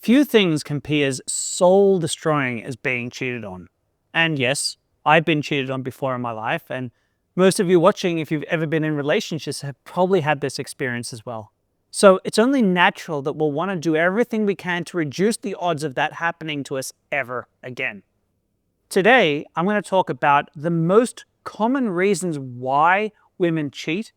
Few things can be as soul-destroying as being cheated on. And yes, I've been cheated on before in my life, and most of you watching, if you've ever been in relationships, have probably had this experience as well. So it's only natural that we'll want to do everything we can to reduce the odds of that happening to us ever again. Today, I'm going to talk about the most common reasons why women cheat,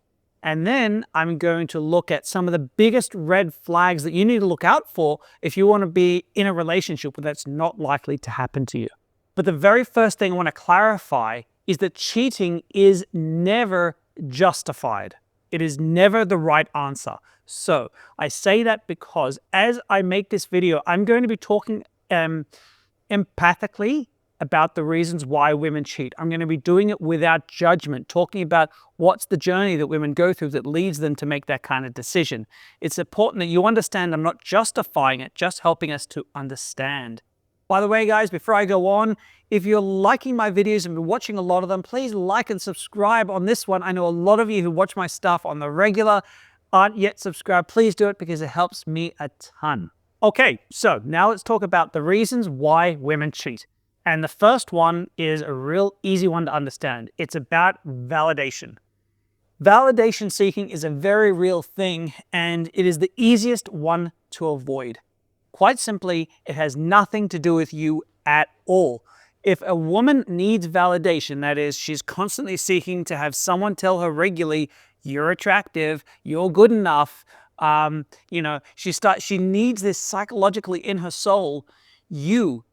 and then I'm going to look at some of the biggest red flags that you need to look out for if you want to be in a relationship where that's not likely to happen to you. But the very first thing I want to clarify is that cheating is never justified. It is never the right answer. So I say that because as I make this video, I'm going to be talking empathically about the reasons why women cheat. I'm going to be doing it without judgment, talking about what's the journey that women go through that leads them to make that kind of decision. It's important that you understand I'm not justifying it, just helping us to understand. By the way, guys, before I go on, if you're liking my videos and been watching a lot of them, please like and subscribe on this one. I know a lot of you who watch my stuff on the regular aren't yet subscribed. Please do it because it helps me a ton. Okay, so now let's talk about the reasons why women cheat. And the first one is a real easy one to understand. It's about validation. Validation seeking is a very real thing, and it is the easiest one to avoid. Quite simply, it has nothing to do with you at all. If a woman needs validation, that is, she's constantly seeking to have someone tell her regularly, you're attractive, you're good enough, she needs this psychologically in her soul, you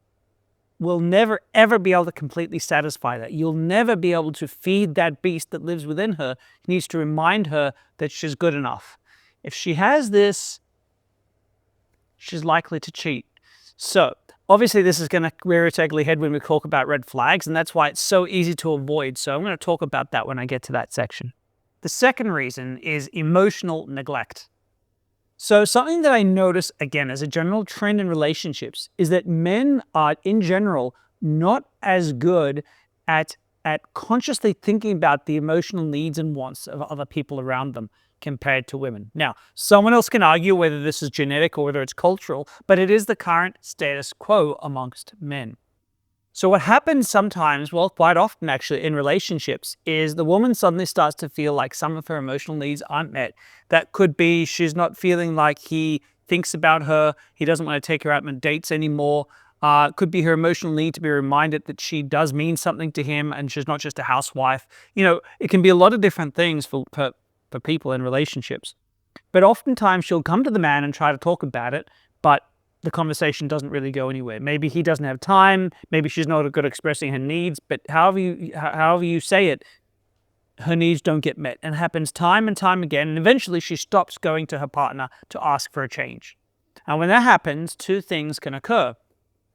will never ever be able to completely satisfy that. You'll never be able to feed that beast that lives within her. He needs to remind her that she's good enough. If she has this, she's likely to cheat. So obviously this is going to rear its ugly head when we talk about red flags, and that's why it's so easy to avoid. So I'm going to talk about that when I get to that section. The second reason is emotional neglect. So something that I notice, again, as a general trend in relationships is that men are, in general, not as good at consciously thinking about the emotional needs and wants of other people around them compared to women. Now, someone else can argue whether this is genetic or whether it's cultural, but it is the current status quo amongst men. So what happens sometimes, well, quite often actually in relationships, is the woman suddenly starts to feel like some of her emotional needs aren't met. That could be she's not feeling like he thinks about her, he doesn't want to take her out on dates anymore. Could be her emotional need to be reminded that she does mean something to him and she's not just a housewife. You know, it can be a lot of different things for people in relationships. But oftentimes she'll come to the man and try to talk about it, but the conversation doesn't really go anywhere. Maybe he doesn't have time, maybe she's not good at expressing her needs, but however you say it, her needs don't get met. And it happens time and time again, and eventually she stops going to her partner to ask for a change. And when that happens, two things can occur.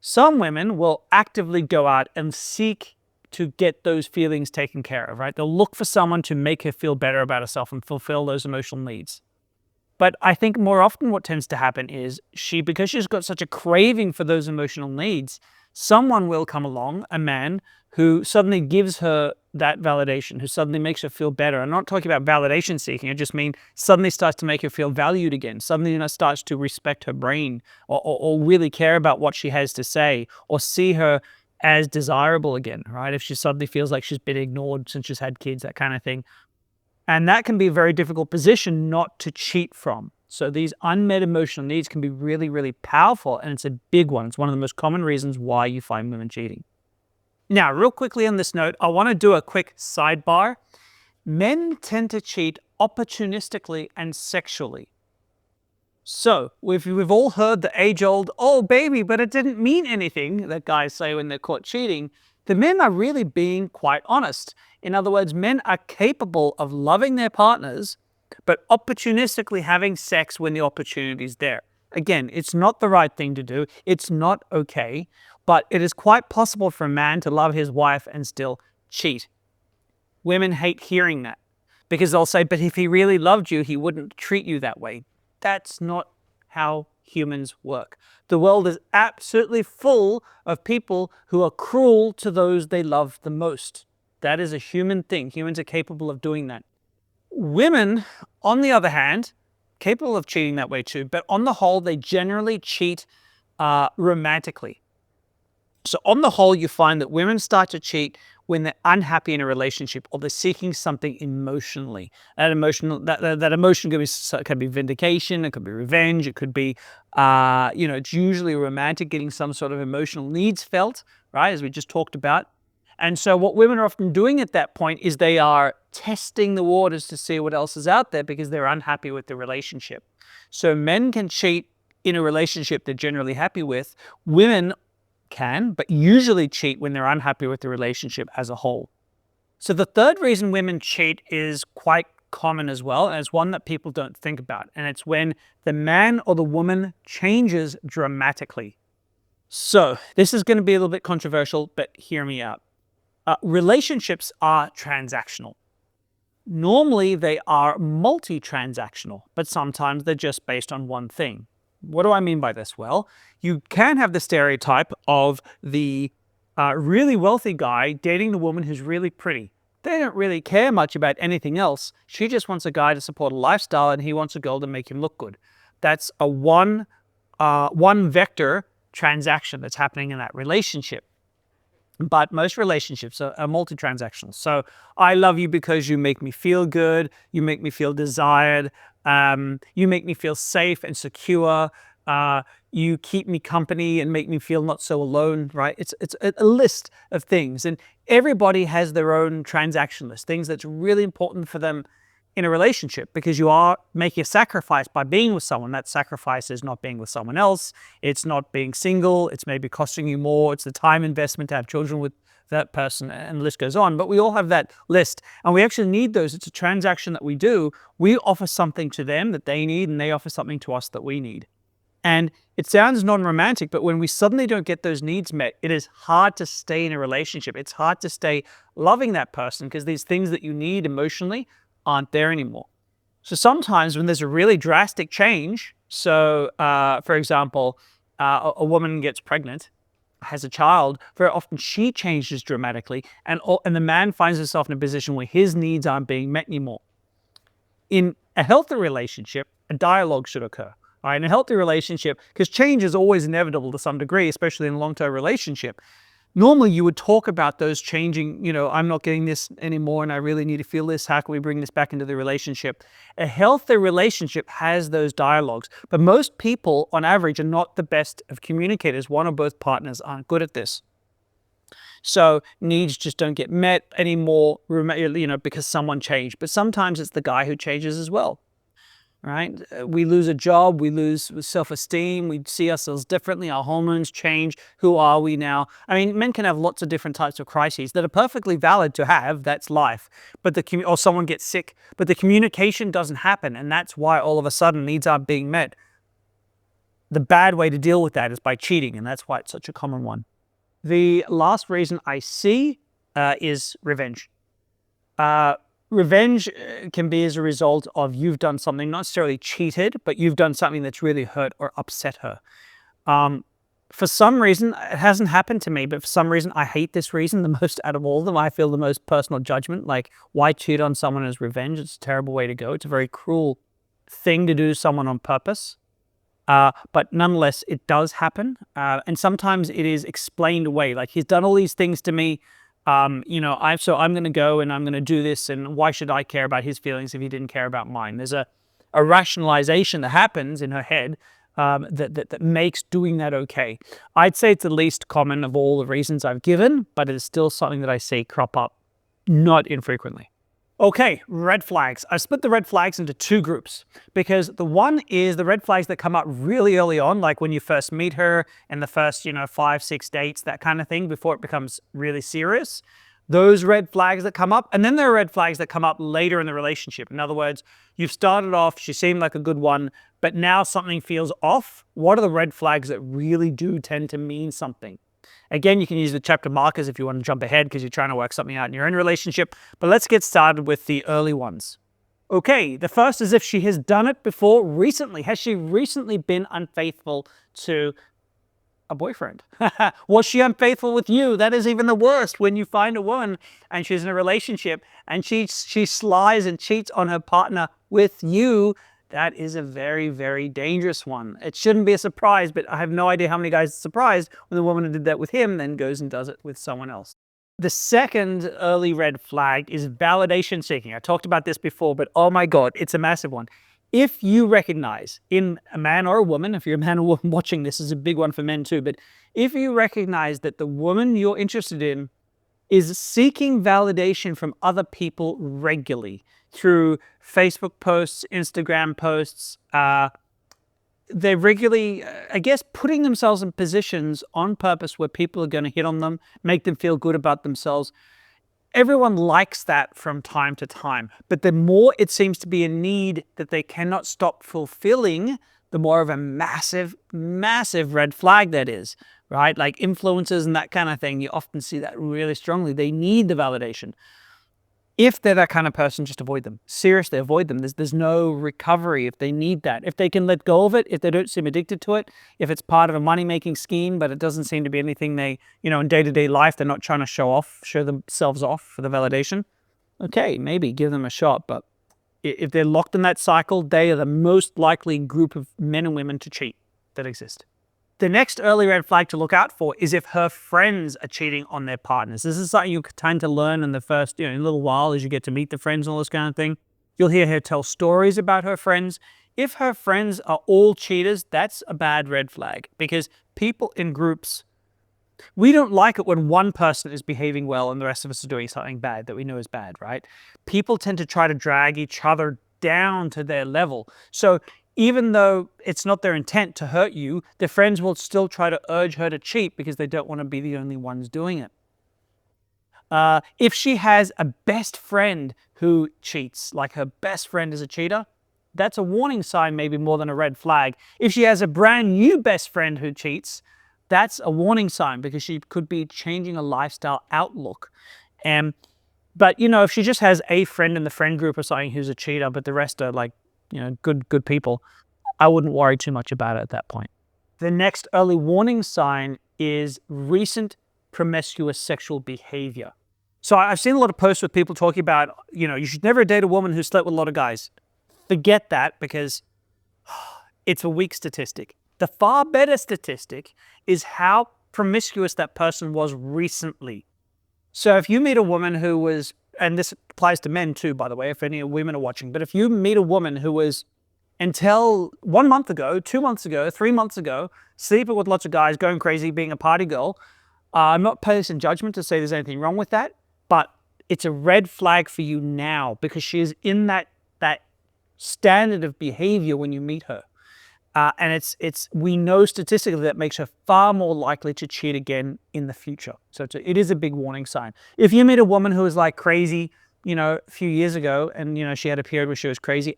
Some women will actively go out and seek to get those feelings taken care of, right? They'll look for someone to make her feel better about herself and fulfill those emotional needs. But I think more often what tends to happen is because she's got such a craving for those emotional needs, someone will come along, a man, who suddenly gives her that validation, who suddenly makes her feel better. I'm not talking about validation seeking, I just mean suddenly starts to make her feel valued again, suddenly starts to respect her brain or really care about what she has to say or see her as desirable again, right? If she suddenly feels like she's been ignored since she's had kids, that kind of thing. And that can be a very difficult position not to cheat from. So these unmet emotional needs can be really, really powerful, and it's a big one. It's one of the most common reasons why you find women cheating. Now, real quickly on this note, I want to do a quick sidebar. Men tend to cheat opportunistically and sexually. So we've all heard the age-old, oh, baby, but it didn't mean anything, that guys say when they're caught cheating. The men are really being quite honest. In other words, men are capable of loving their partners, but opportunistically having sex when the opportunity is there. Again, it's not the right thing to do. It's not okay, but it is quite possible for a man to love his wife and still cheat. Women hate hearing that because they'll say, but if he really loved you, he wouldn't treat you that way. That's not how humans work. The world is absolutely full of people who are cruel to those they love the most. That is a human thing. Humans are capable of doing that. Women, on the other hand, capable of cheating that way too, but on the whole, they generally cheat romantically. So on the whole, you find that women start to cheat when they're unhappy in a relationship or they're seeking something emotionally. That emotion can be vindication, it could be revenge, it could be, it's usually romantic, getting some sort of emotional needs felt, right, as we just talked about. And so what women are often doing at that point is they are testing the waters to see what else is out there because they're unhappy with the relationship. So men can cheat in a relationship they're generally happy with. Women can, but usually cheat when they're unhappy with the relationship as a whole. So the third reason women cheat is quite common as well, and it's one that people don't think about, and it's when the man or the woman changes dramatically. So this is going to be a little bit controversial, but hear me out. Relationships are transactional. Normally they are multi-transactional, but sometimes they're just based on one thing. What do I mean by this? Well, you can have the stereotype of the really wealthy guy dating the woman who's really pretty. They don't really care much about anything else. She just wants a guy to support a lifestyle, and he wants a girl to make him look good. That's a one vector transaction that's happening in that relationship. But most relationships are multi-transactional. So I love you because you make me feel good, you make me feel desired, you make me feel safe and secure, you keep me company and make me feel not so alone, right? It's a list of things. And everybody has their own transaction list, things that's really important for them in a relationship, because you are making a sacrifice by being with someone. That sacrifice is not being with someone else. It's not being single. It's maybe costing you more. It's the time investment to have children with that person, and the list goes on. But we all have that list, and we actually need those. It's a transaction that we do. We offer something to them that they need, and they offer something to us that we need. And it sounds non-romantic, but when we suddenly don't get those needs met, it is hard to stay in a relationship. It's hard to stay loving that person because these things that you need emotionally aren't there anymore. So sometimes when there's a really drastic change, so for example, a woman gets pregnant, has a child, very often she changes dramatically, and the man finds himself in a position where his needs aren't being met anymore. In a healthy relationship, a dialogue should occur. All right? In a healthy relationship, because change is always inevitable to some degree, especially in a long-term relationship, normally you would talk about those changing, I'm not getting this anymore and I really need to feel this. How can we bring this back into the relationship? A healthy relationship has those dialogues, but most people on average are not the best of communicators. One or both partners aren't good at this. So needs just don't get met anymore, because someone changed. But sometimes it's the guy who changes as well. Right? We lose a job, we lose self-esteem, we see ourselves differently, our hormones change. Who are we now? I mean, men can have lots of different types of crises that are perfectly valid to have, that's life. But or someone gets sick, but the communication doesn't happen, and that's why all of a sudden needs aren't being met. The bad way to deal with that is by cheating, and that's why it's such a common one. The last reason I see is revenge. Revenge can be as a result of you've done something, not necessarily cheated, but you've done something that's really hurt or upset her. For some reason, it hasn't happened to me, but for some reason, I hate this reason the most out of all of them. I feel the most personal judgment, like why cheat on someone as revenge? It's a terrible way to go. It's a very cruel thing to do to someone on purpose. But nonetheless, it does happen. And sometimes it is explained away. Like, he's done all these things to me. So I'm going to go and I'm going to do this, and why should I care about his feelings if he didn't care about mine? There's a rationalization that happens in her head that makes doing that okay. I'd say it's the least common of all the reasons I've given, but it is still something that I see crop up not infrequently. Okay, red flags. I split the red flags into two groups, because the one is the red flags that come up really early on, like when you first meet her and the first, 5, 6 dates, that kind of thing, before it becomes really serious. Those red flags that come up, and then there are red flags that come up later in the relationship. In other words, you've started off, she seemed like a good one, but now something feels off. What are the red flags that really do tend to mean something? Again, you can use the chapter markers if you want to jump ahead because you're trying to work something out in your own relationship, but let's get started with the early ones. Okay, the first is if she has done it before recently. Has she recently been unfaithful to a boyfriend? Was she unfaithful with you? That is even the worst, when you find a woman and she's in a relationship and she slies and cheats on her partner with you. That is a very, very dangerous one. It shouldn't be a surprise, but I have no idea how many guys are surprised when the woman who did that with him then goes and does it with someone else. The second early red flag is validation seeking. I talked about this before, but oh my God, it's a massive one. If you recognize in a man or a woman, if you're a man or woman watching, this is a big one for men too, but if you recognize that the woman you're interested in is seeking validation from other people regularly through Facebook posts, Instagram posts, they're regularly, I guess, putting themselves in positions on purpose where people are going to hit on them, make them feel good about themselves. Everyone likes that from time to time, but the more it seems to be a need that they cannot stop fulfilling, the more of a massive, massive red flag that is, right? Like influencers and that kind of thing, you often see that really strongly. They need the validation. If they're that kind of person, just avoid them. Seriously, avoid them. There's no recovery if they need that. If they can let go of it, if they don't seem addicted to it, if it's part of a money-making scheme, but it doesn't seem to be anything they, in day-to-day life, they're not trying to show themselves off for the validation, okay, maybe give them a shot. But if they're locked in that cycle, they are the most likely group of men and women to cheat that exist. The next early red flag to look out for is if her friends are cheating on their partners. This is something you tend to learn in the first, in a little while as you get to meet the friends and all this kind of thing. You'll hear her tell stories about her friends. If her friends are all cheaters, that's a bad red flag, because people in groups, we don't like it when one person is behaving well and the rest of us are doing something bad that we know is bad, right? People tend to try to drag each other down to their level. So even though it's not their intent to hurt you, their friends will still try to urge her to cheat because they don't want to be the only ones doing it. If she has a best friend who cheats, like her best friend is a cheater, that's a warning sign, maybe more than a red flag. If she has a brand new best friend who cheats, that's a warning sign because she could be changing a lifestyle outlook. But if she just has a friend in the friend group or something who's a cheater, but the rest are like, good people, I wouldn't worry too much about it at that point. The next early warning sign is recent promiscuous sexual behavior. So I've seen a lot of posts with people talking about, you should never date a woman who slept with a lot of guys. Forget that, because it's a weak statistic. The far better statistic is how promiscuous that person was recently. So if you meet a woman who was, and this applies to men too, by the way, if any women are watching, but if you meet a woman who was, until 1 month ago, 2 months ago, 3 months ago, sleeping with lots of guys, going crazy, being a party girl, I'm not passing judgment to say there's anything wrong with that, but it's a red flag for you now because she is in that standard of behavior when you meet her. And we know statistically that makes her far more likely to cheat again in the future. So it is a big warning sign. If you meet a woman who was like crazy, a few years ago, and she had a period where she was crazy,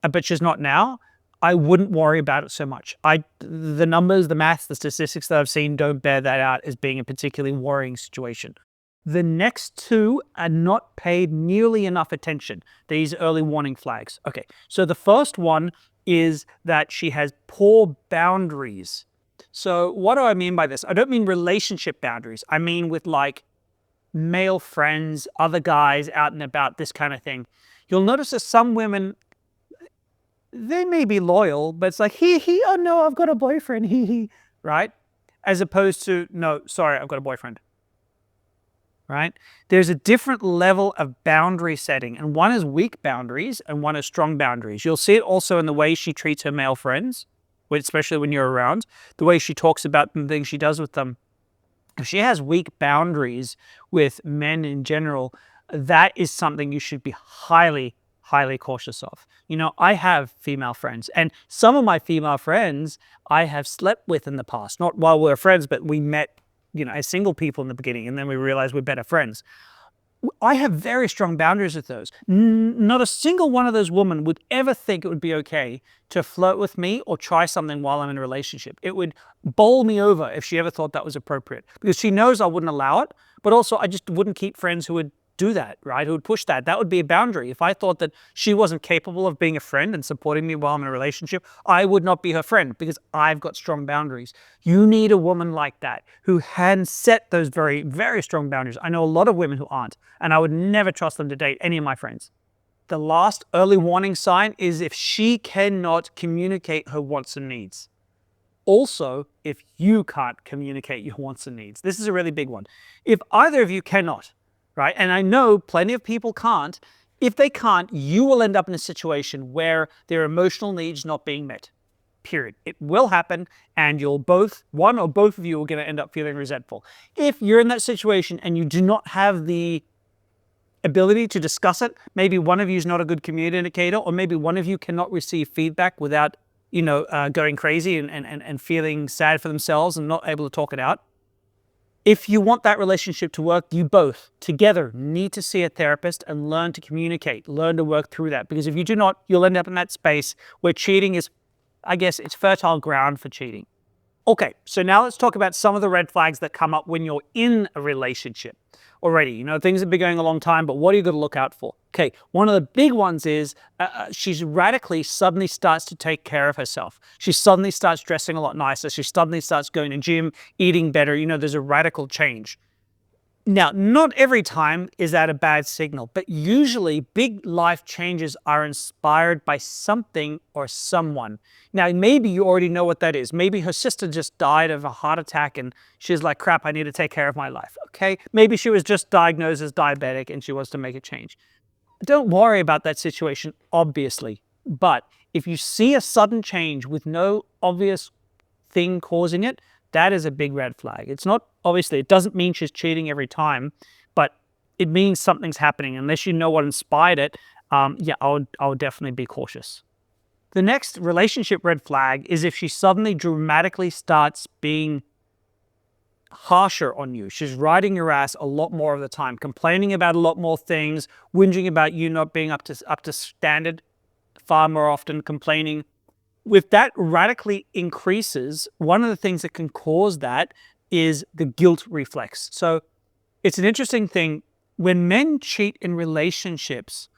but she's not now, I wouldn't worry about it so much. The numbers, the maths, the statistics that I've seen don't bear that out as being a particularly worrying situation. The next two are not paid nearly enough attention, these early warning flags. Okay, so the first one is that she has poor boundaries. So what do I mean by this? I don't mean relationship boundaries. I mean with like male friends, other guys out and about, this kind of thing. You'll notice that some women, they may be loyal, but it's like, oh no, I've got a boyfriend, right? As opposed to, no, sorry, I've got a boyfriend. Right? There's a different level of boundary setting, and one is weak boundaries and one is strong boundaries. You'll see it also in the way she treats her male friends, especially when you're around, the way she talks about them, things she does with them. If she has weak boundaries with men in general, that is something you should be highly, highly cautious of. I have female friends, and some of my female friends I have slept with in the past, not while we were friends, but we met as single people in the beginning, and then we realized we're better friends. I have very strong boundaries with those. Not a single one of those women would ever think it would be okay to flirt with me or try something while I'm in a relationship. It would bowl me over if she ever thought that was appropriate, because she knows I wouldn't allow it, but also I just wouldn't keep friends who would do that, right? Who would push that. That would be a boundary. If I thought that she wasn't capable of being a friend and supporting me while I'm in a relationship, I would not be her friend because I've got strong boundaries. You need a woman like that who can set those very, very strong boundaries. I know a lot of women who aren't, and I would never trust them to date any of my friends. the last early warning sign is if she cannot communicate her wants and needs. Also, if you can't communicate your wants and needs. This is a really big one. If either of you cannot, right? And I know plenty of people can't. If they can't, you will end up in a situation where their emotional needs not being met. Period. It will happen, and you'll both, one or both of you are going to end up feeling resentful. If you're in that situation and you do not have the ability to discuss it, maybe one of you is not a good communicator, or maybe one of you cannot receive feedback without, going crazy and feeling sad for themselves and not able to talk it out. If you want that relationship to work, you both together need to see a therapist and learn to communicate, learn to work through that. Because if you do not, you'll end up in that space where cheating is, I guess, it's fertile ground for cheating. Okay, so now let's talk about some of the red flags that come up when you're in a relationship already. Things have been going a long time, but what are you going to look out for? Okay, one of the big ones is she's radically suddenly starts to take care of herself. She suddenly starts dressing a lot nicer. She suddenly starts going to gym, eating better. There's a radical change. Now, not every time is that a bad signal, but usually big life changes are inspired by something or someone. Now, maybe you already know what that is. Maybe her sister just died of a heart attack and she's like, crap, I need to take care of my life. Okay, maybe she was just diagnosed as diabetic and she wants to make a change. Don't worry about that situation, obviously. But if you see a sudden change with no obvious thing causing it, that is a big red flag. It's not, obviously, it doesn't mean she's cheating every time, but it means something's happening. Unless you know what inspired it, I would definitely be cautious. The next relationship red flag is if she suddenly dramatically starts being harsher on you. She's riding your ass a lot more of the time, complaining about a lot more things, whinging about you not being up to standard far more often, complaining. If that radically increases, one of the things that can cause that is the guilt reflex. So it's an interesting thing. When men cheat in relationships,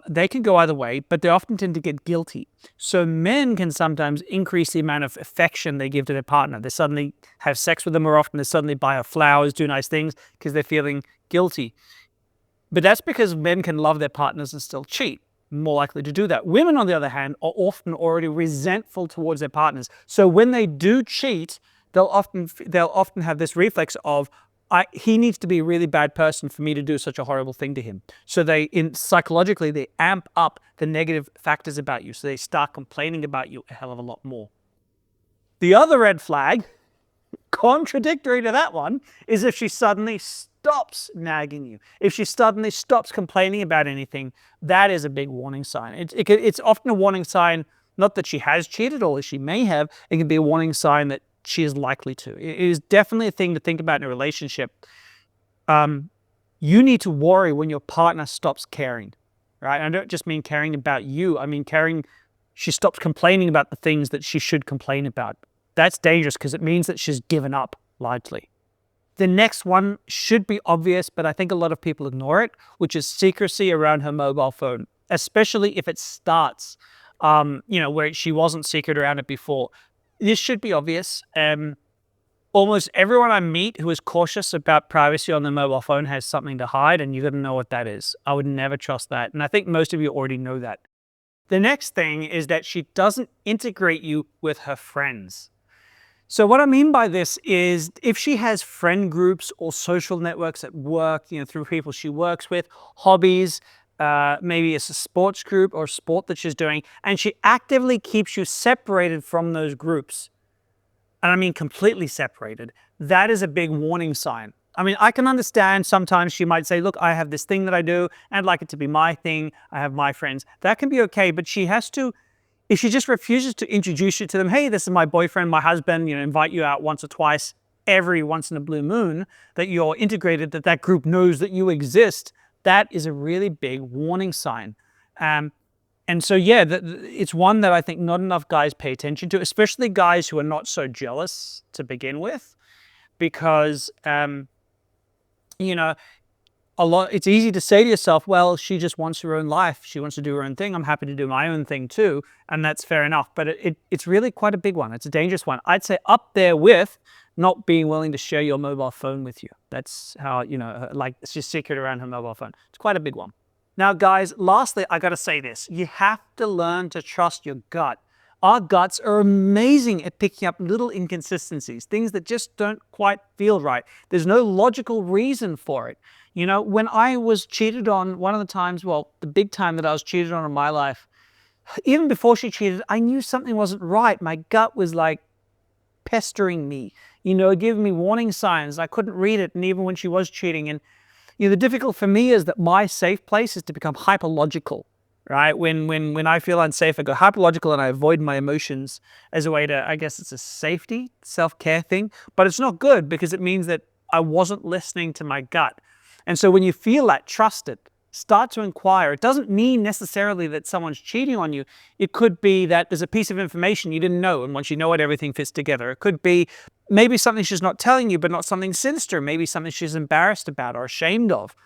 they can go either way, but they often tend to get guilty. So men can sometimes increase the amount of affection they give to their partner. They suddenly have sex with them more often. They suddenly buy her flowers, do nice things because they're feeling guilty. But that's because men can love their partners and still cheat. More likely to do that. Women, on the other hand, are often already resentful towards their partners. So when they do cheat, they'll often have this reflex of, he needs to be a really bad person for me to do such a horrible thing to him. So psychologically, they amp up the negative factors about you. So they start complaining about you a hell of a lot more. The other red flag, contradictory to that one, is if she suddenly stops nagging you. If she suddenly stops complaining about anything, that is a big warning sign. It's often a warning sign, not that she has cheated, or she may have. It can be a warning sign that she is likely to. It is definitely a thing to think about in a relationship. You need to worry when your partner stops caring, right? I don't just mean caring about you. I mean she stops complaining about the things that she should complain about. That's dangerous because it means that she's given up largely. The next one should be obvious, but I think a lot of people ignore it, which is secrecy around her mobile phone, especially if it starts, where she wasn't secret around it before. This should be obvious. Almost everyone I meet who is cautious about privacy on their mobile phone has something to hide, and you got to know what that is. I would never trust that. And I think most of you already know that. The next thing is that she doesn't integrate you with her friends. So what I mean by this is if she has friend groups or social networks at work, through people she works with, hobbies, maybe it's a sports group or sport that she's doing, and she actively keeps you separated from those groups, and I mean completely separated, that is a big warning sign. I mean, I can understand sometimes she might say, look, I have this thing that I do, and I'd like it to be my thing. I have my friends. That can be okay, but she has to, if she just refuses to introduce you to them, hey, this is my boyfriend, my husband, invite you out once or twice every once in a blue moon, that you're integrated, that group knows that you exist, that is a really big warning sign. And so, yeah, it's one that I think not enough guys pay attention to, especially guys who are not so jealous to begin with, because, it's easy to say to yourself, well, she just wants her own life. She wants to do her own thing. I'm happy to do my own thing too. And that's fair enough. But it's really quite a big one. It's a dangerous one. I'd say up there with not being willing to share your mobile phone with you. That's how, like she's secret around her mobile phone. It's quite a big one. Now, guys, lastly, I got to say this. You have to learn to trust your gut. Our guts are amazing at picking up little inconsistencies, things that just don't quite feel right. There's no logical reason for it. You know, when I was cheated on, one of the times, well, the big time that I was cheated on in my life, even before she cheated, I knew something wasn't right. My gut was like pestering me, giving me warning signs. I couldn't read it, and even when she was cheating. And the difficult for me is that my safe place is to become hyperlogical, right? When I feel unsafe, I go hyperlogical and I avoid my emotions as a way to, I guess it's a safety, self-care thing, but it's not good because it means that I wasn't listening to my gut. And so when you feel that, trust it. Start to inquire. It doesn't mean necessarily that someone's cheating on you. It could be that there's a piece of information you didn't know, and once you know it, everything fits together. It could be maybe something she's not telling you, but not something sinister. Maybe something she's embarrassed about or ashamed of.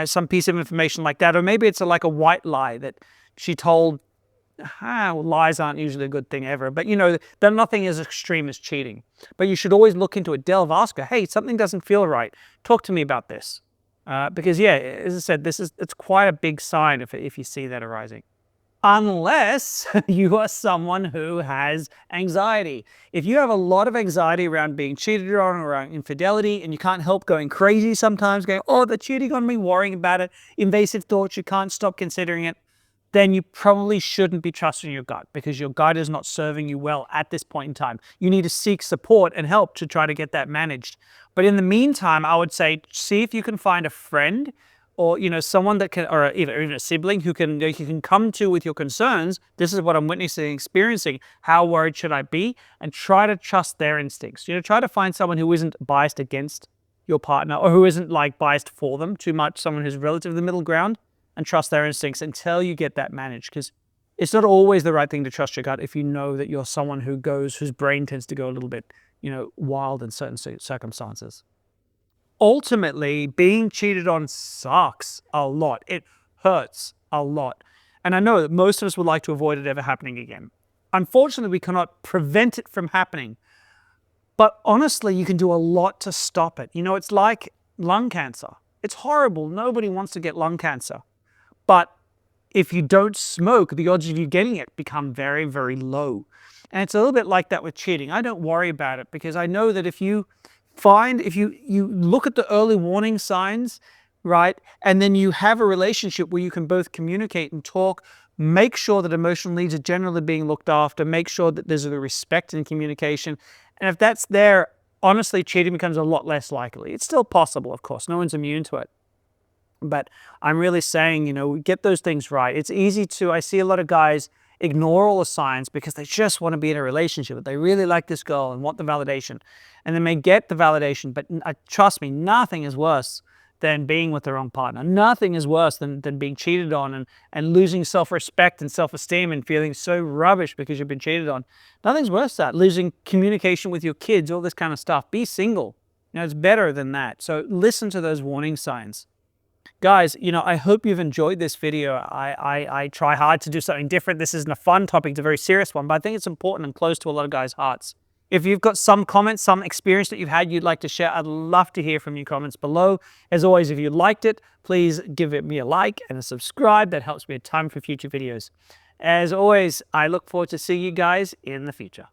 Some piece of information like that. Or maybe it's like a white lie that she told. Well, lies aren't usually a good thing ever, but they're nothing as extreme as cheating. But you should always look into it. Delve, ask her, hey, something doesn't feel right. Talk to me about this. Because yeah, as I said, it's quite a big sign if you see that arising. Unless you are someone who has anxiety. If you have a lot of anxiety around being cheated on or around infidelity, and you can't help going crazy sometimes, going, oh, they're cheating on me, worrying about it, invasive thoughts, you can't stop considering it, then you probably shouldn't be trusting your gut because your gut is not serving you well at this point in time. You need to seek support and help to try to get that managed. But in the meantime, I would say, see if you can find a friend or, someone that can, or even a sibling who you can come to with your concerns. This is what I'm witnessing, experiencing. How worried should I be? And try to trust their instincts. Try to find someone who isn't biased against your partner or who isn't like biased for them too much, someone who's relatively middle ground, and trust their instincts until you get that managed. Because it's not always the right thing to trust your gut if you know that you're someone whose brain tends to go a little bit, wild in certain circumstances. Ultimately, being cheated on sucks a lot. It hurts a lot. And I know that most of us would like to avoid it ever happening again. Unfortunately, we cannot prevent it from happening. But honestly, you can do a lot to stop it. It's like lung cancer. It's horrible. Nobody wants to get lung cancer. But if you don't smoke, the odds of you getting it become very, very low. And it's a little bit like that with cheating. I don't worry about it because I know that if you look at the early warning signs, right, and then you have a relationship where you can both communicate and talk, make sure that emotional needs are generally being looked after, make sure that there's a respect and communication. And if that's there, honestly, cheating becomes a lot less likely. It's still possible, of course. No one's immune to it. But I'm really saying, get those things right. It's easy I see a lot of guys ignore all the signs because they just want to be in a relationship. They really like this girl and want the validation. And they may get the validation, but trust me, nothing is worse than being with the wrong partner. Nothing is worse than being cheated on and losing self-respect and self-esteem and feeling so rubbish because you've been cheated on. Nothing's worse than that. Losing communication with your kids, all this kind of stuff. Be single. It's better than that. So listen to those warning signs. Guys, I hope you've enjoyed this video. I try hard to do something different. This isn't a fun topic, it's a very serious one, but I think it's important and close to a lot of guys' hearts. If you've got some comments, some experience that you've had you'd like to share, I'd love to hear from you comments below. As always, if you liked it, please give me a like and a subscribe. That helps me a ton for future videos. As always, I look forward to seeing you guys in the future.